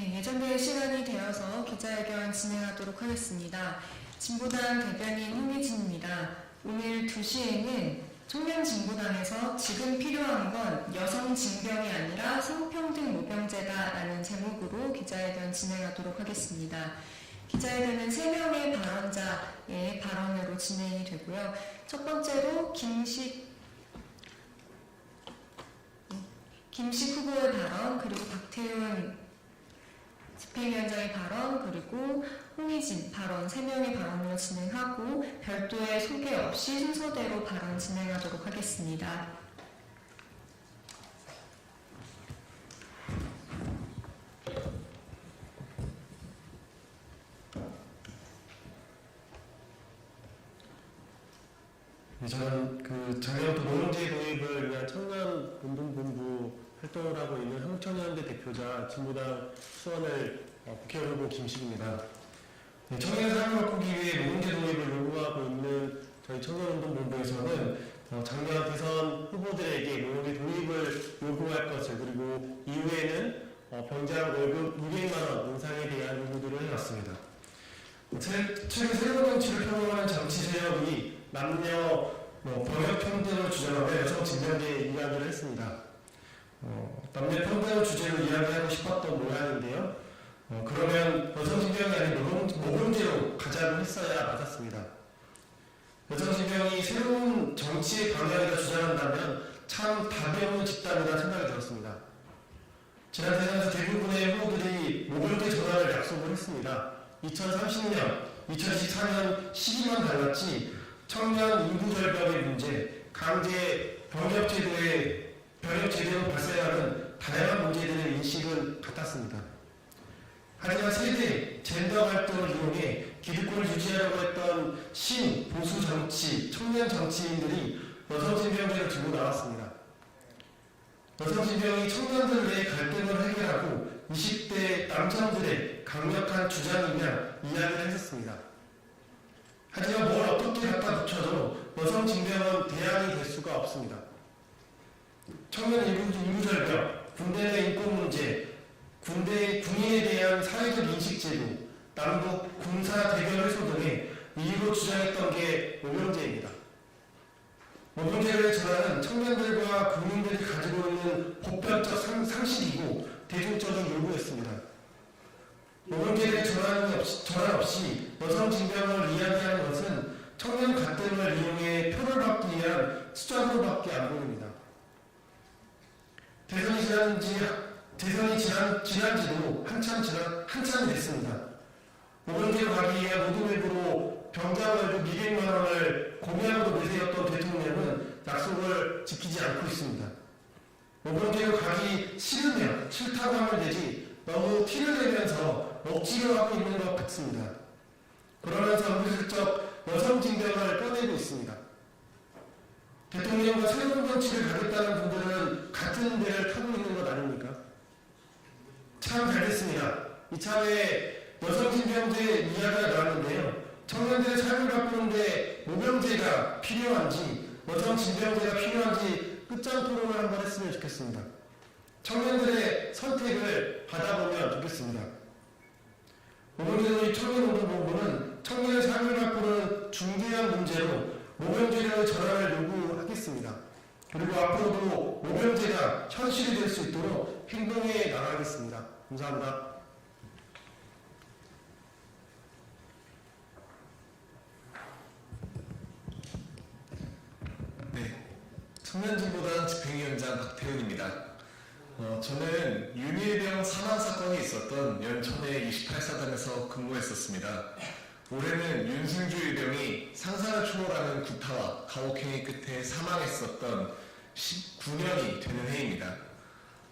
네, 예정된 시간이 되어서 기자회견 진행하도록 하겠습니다. 진보당 대변인 홍희진입니다. 오늘 2시에는 청년진보당에서 지금 필요한 건 여성 징병이 아니라 성평등 모병제다라는 제목으로 기자회견 진행하도록 하겠습니다. 기자회견은 3명의 발언자의 발언으로 진행이 되고요. 첫 번째로 김식 후보의 발언, 그리고 박태훈 집행위원장의 발언, 그리고 홍희진 발언 3명의 발언으로 진행하고 별도의 소개 없이 순서대로 발언 진행하도록 하겠습니다. 저는 작년부터 노동제 도입을 위한 청년운동본부 활동을 하고 있는 한국청년연대 대표자 진보당 수원을 국회의원 후보 김식입니다. 청년 삶을 바꾸기 위해 노동제 도입을 요구하고 있는 저희 청년운동본부에서는 작년 대선 후보들에게 노동제 도입을 요구할 것을, 그리고 이후에는 병장 월급 200만 원 인상에 대한 요구들을 해왔습니다. 최근 새로운 정치를 표명하는 정치 세력이 남녀 병역 평등을 주장하며 여성 징병제 이야기를 했습니다. 남녀 평등을 주제로 이야기하고 싶었던 모양인데요. 그러면 여성 징병이 아닌 모병제로 가자고 했어야 맞았습니다. 여성 징병이 새로운 정치의 방향이라 주장한다면 참 답이 없는 집단이라 생각이 들었습니다. 지난 대선에서 대부분의 후보들이 모병제 전환을 약속을 했습니다. 2030년, 2024년 시기만 달랐지 청년 인구 절벽의 문제, 강제 병역제도로 발생하는 다양한 문제들의 인식은 같았습니다. 하지만 세대, 젠더 갈등을 이용해 기득권을 유지하려고 했던 보수 정치, 청년 정치인들이 여성징병제를 들고 나왔습니다. 여성징병이 청년들 내의 갈등을 해결하고 20대 남성들의 강력한 주장이며 이야기를 했었습니다. 하지만 뭘 어떻게 갖다 붙여도 여성징병은 대안이 될 수가 없습니다. 청년 인구 절벽, 군대 내 인권 문제, 군인에 대한 사회적 인식 제고, 남북 군사 대결 해소 등의 이유로 주장했던 게 모병제입니다. 모병제를 전하는 청년들과 국민들이 가지고 있는 보편적 상식이고 대중적인 요구였습니다. 모병제를 전환 없이 여성 징병을 이야기하는 것은 청년 갈등을 이용해 표를 받기 위한 수작으로밖에 안 보입니다. 대선이 지난지도 한참 됐습니다. 모병제로 가기 위한 모동액으로 병장 월급 200만 원을 공약으로 내세웠던 대통령은 약속을 지키지 않고 있습니다. 모병제로 가기 싫다고 하면 되지 너무 티를 내면서 억지로 하고 있는 것 같습니다. 그러면서 은근슬쩍 여성징병을 꺼내고 있습니다. 대통령과 새로운 정치를 가겠다는 분들은 같은 배를 타고 있는 것 아닙니까? 참 잘됐습니다. 이참에 여성징병제 이야기가 나왔는데요. 청년들의 삶을 바꾸는데 모병제가 필요한지 여성징병제가 필요한지 끝장 토론을 한번 했으면 좋겠습니다. 청년들의 선택을 받아보면 좋겠습니다. 모병제의 청년운동본부는 청년의 삶을 바꾸는 중대한 문제로 모병제의 전환을 요구하겠습니다. 그리고 앞으로도 모병제가 현실이 될 수 있도록 행동해 나가겠습니다. 감사합니다. 네, 청년진보당 집행위원장 박태훈입니다. 저는 윤일병 사망 사건이 있었던 연천의 28사단에서 근무했었습니다. 올해는 윤승주 일병이 상상을 초월하는 구타와 가혹행위 끝에 사망했었던 19년이 되는 해입니다.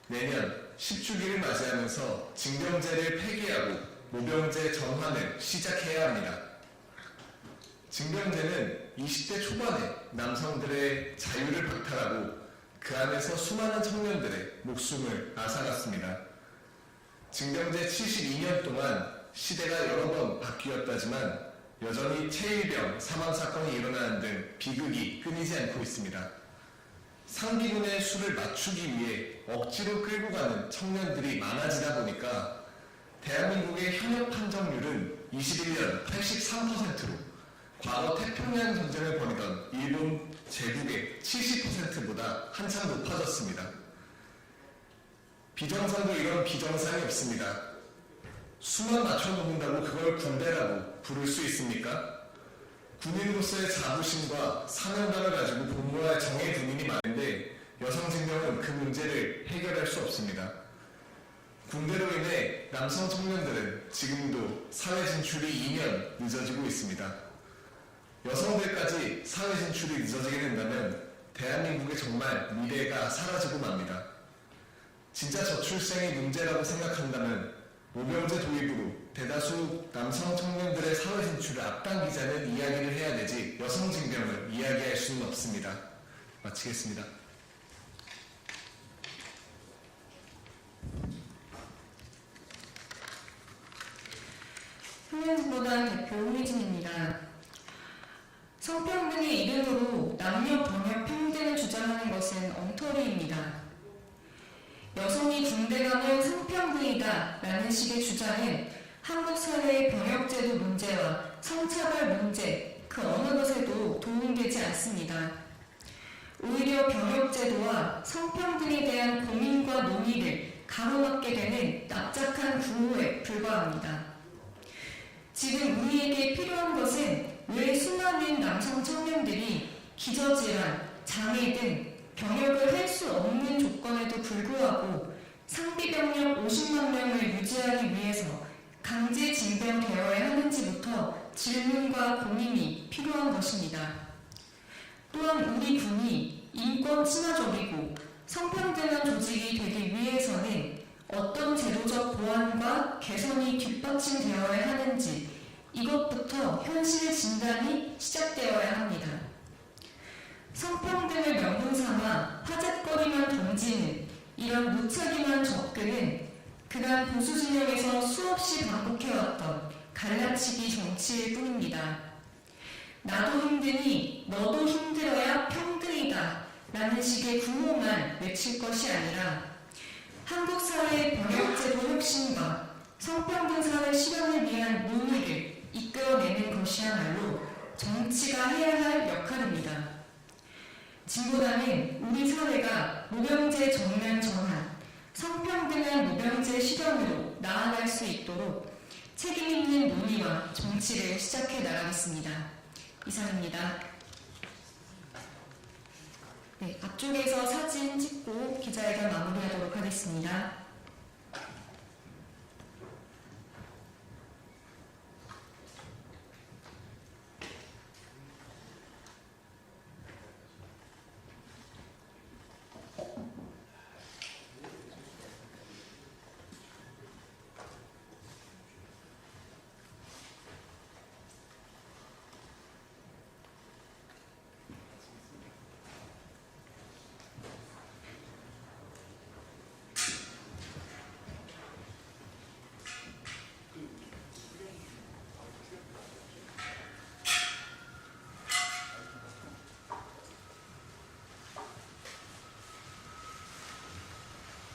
내년 10주기를 맞이하면서 징병제를 폐기하고 모병제 전환을 시작해야 합니다. 징병제는 20대 초반에 남성들의 자유를 박탈하고 그 안에서 수많은 청년들의 목숨을 앗아갔습니다. 징병제 72년 동안 시대가 여러 번 바뀌었다지만 여전히 체일병 사망사건이 일어나는 등 비극이 끊이지 않고 있습니다. 상비군의 수를 맞추기 위해 억지로 끌고 가는 청년들이 많아지다 보니까 대한민국의 현역 판정률은 21년 83%로 과거 태평양 전쟁을 벌이던 일본 제국의 70%보다 한참 높아졌습니다. 비정상도 이런 비정상이 없습니다. 수만 맞춰놓는다고 그걸 군대라고 부를 수 있습니까? 군인으로서의 자부심과 사명감을 가지고 복무할 정예 군인이 많은데 여성징병은 그 문제를 해결할 수 없습니다. 군대로 인해 남성 청년들은 지금도 사회 진출이 2년 늦어지고 있습니다. 여성들까지 사회 진출이 늦어지게 된다면 대한민국의 정말 미래가 사라지고 맙니다. 진짜 저출생이 문제라고 생각한다면 모병제 도입으로 대다수 남성 청년들의 사회 진출을 앞당기자는 이야기를 해야 되지 여성 징병을 이야기할 수는 없습니다. 마치겠습니다. 흥행보단 대표 홍희진입니다. 성평등의 이름으로 남녀 병역 평등을 주장하는 것은 엉터리입니다. 여성이 군대 가면 성평등이다 라는 식의 주장은 한국 사회의 병역제도 문제와 성차별 문제 그 어느 것에도 도움되지 않습니다. 오히려 병역제도와 성평등에 대한 고민과 논의를 가로막게 되는 납작한 구호에 불과합니다. 지금 우리에게 필요한 것은 왜 수많은 남성 청년들이 기저질환, 장애 등 병역을 할 수 없는 조건에도 불구하고 상비병력 50만 명을 유지하기 위해서 강제 징병되어야 하는지부터 질문과 고민이 필요한 것입니다. 또한 우리 군이 인권 친화적이고 성평등한 조직이 되기 위해서는 어떤 제도적 보완과 개선이 뒷받침되어야 하는지 이것부터 현실 진단이 시작되어야 합니다. 성평등을 명분삼아 화제거리만 던지는 이런 무책임한 접근은 그간 보수 진영에서 수없이 반복해왔던 갈라치기 정치일 뿐입니다. 나도 힘드니 너도 힘들어야 평등이다 라는 식의 구호만 외칠 것이 아니라 한국 사회의 병역제도 혁신과 성평등 사회 실현을 위한 논의를 이끌어내는 것이야말로 정치가 해야 할 역할입니다. 진보당은 우리 사회가 모병제 정면 전환, 성평등한 모병제 실현으로 나아갈 수 있도록 책임있는 논의와 정치를 시작해 나가겠습니다. 이상입니다. 네, 앞쪽에서 사진 찍고 기자회견 마무리하도록 하겠습니다.